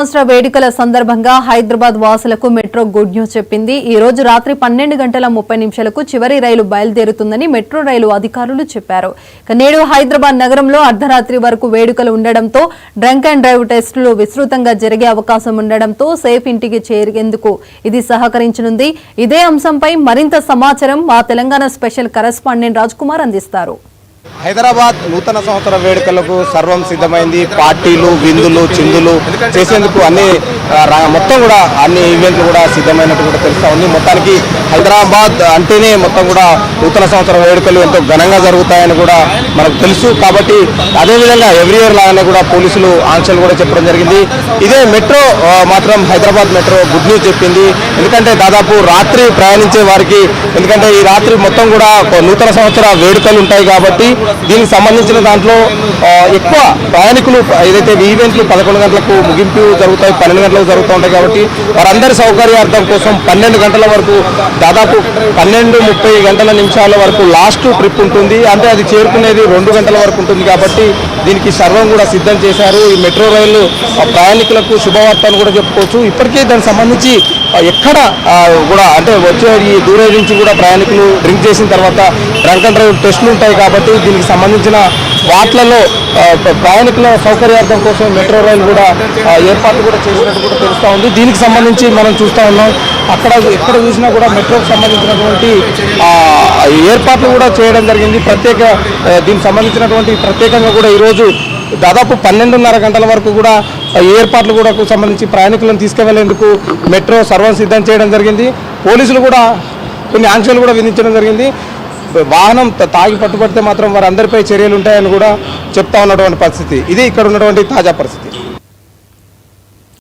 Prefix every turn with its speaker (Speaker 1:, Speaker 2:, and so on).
Speaker 1: సంవత్సర వేడుకల సందర్భంగా హైదరాబాద్ వాసులకు మెట్రో గుడ్ న్యూస్ చెప్పింది. ఈ రోజు రాత్రి 12:30 చివరి రైలు బయలుదేరుతుందని మెట్రో రైలు అధికారులు చెప్పారు. నేడు హైదరాబాద్ నగరంలో అర్ధరాత్రి వరకు వేడుకలు ఉండడంతో డ్రంక్ అండ్ డ్రైవ్ టెస్టులు విస్తృతంగా జరిగే అవకాశం ఉండడంతో సేఫ్ ఇంటికి చేరేందుకు ఇది సహకరించనుంది. ఇదే అంశంపై మరింత సమాచారం మా తెలంగాణ స్పెషల్ కరెస్పాండెంట్ రాజ్ కుమార్ అందిస్తారు.
Speaker 2: హైదరాబాద్ నూతన సంవత్సర వేడుకలకు సర్వం సిద్ధమైంది. పార్టీలు, విందులు, చిందులు చేసేందుకు మొత్తం కూడా అన్ని ఈవెంట్లు కూడా సిద్ధమైనట్టు కూడా తెలుస్తూ ఉంది. మొత్తానికి హైదరాబాద్ అంటేనే మొత్తం కూడా నూతన సంవత్సర వేడుకలు ఎంతో ఘనంగా జరుగుతాయని కూడా మనకు తెలుసు. కాబట్టి అదేవిధంగా ఎవ్రీ ఇయర్ లాగానే కూడా పోలీసులు ఆంక్షలు కూడా చెప్పడం జరిగింది. ఇదే మెట్రో మాత్రం హైదరాబాద్ మెట్రో గుడ్ న్యూస్ చెప్పింది. ఎందుకంటే దాదాపు రాత్రి ప్రయాణించే వారికి, ఎందుకంటే ఈ రాత్రి మొత్తం కూడా నూతన సంవత్సర వేడుకలు ఉంటాయి కాబట్టి దీనికి సంబంధించిన దాంట్లో ఎక్కువ ప్రయాణికులు ఏదైతే ఈవెంట్లు 11 గంటలకు ముగింపు జరుగుతాయి, 12 గంటలకు జరుగుతూ ఉంటాయి. కాబట్టి వారందరి సౌకర్యార్థం కోసం 12 గంటల వరకు, దాదాపు 12:30 నిమిషాల వరకు లాస్ట్ ట్రిప్ ఉంటుంది. అంటే అది చేరుకునేది 2 గంటల వరకు ఉంటుంది. కాబట్టి దీనికి సర్వం కూడా సిద్ధం చేశారు. ఈ మెట్రో రైలు ప్రయాణికులకు శుభవార్త అని కూడా చెప్పుకోవచ్చు. ఇప్పటికే దానికి సంబంధించి ఎక్కడ కూడా అంటే వచ్చే ఈ దూరం నుంచి కూడా ప్రయాణికులు డ్రింక్ చేసిన తర్వాత డ్రంక్ అండ్ డ్రైవ్ టెస్టులు ఉంటాయి. కాబట్టి దీనికి సంబంధించిన వాట్లలో ప్రయాణికుల సౌకర్యార్థం కోసం మెట్రో రైలు కూడా ఏర్పాట్లు కూడా చేసినట్టు కూడా తెలుస్తూ ఉంది. దీనికి సంబంధించి మనం చూస్తూ ఉన్నాం, అక్కడ ఎక్కడ చూసినా కూడా మెట్రోకి సంబంధించినటువంటి ఏర్పాట్లు కూడా చేయడం జరిగింది. దీనికి సంబంధించినటువంటి ప్రత్యేకంగా కూడా ఈరోజు దాదాపు 12:30 వరకు కూడా ఏర్పాట్లు కూడా సంబంధించి ప్రయాణికులను తీసుకువెళ్లేందుకు మెట్రో సర్వం సిద్ధం చేయడం జరిగింది. పోలీసులు కూడా కొన్ని ఆంక్షలు కూడా విధించడం జరిగింది. వాహనం తాగి పట్టుబడితే మాత్రం వారందరిపై చర్యలు ఉంటాయని కూడా చెప్తా ఉన్నటువంటి పరిస్థితి. ఇది ఇక్కడ ఉన్నటువంటి తాజా పరిస్థితి.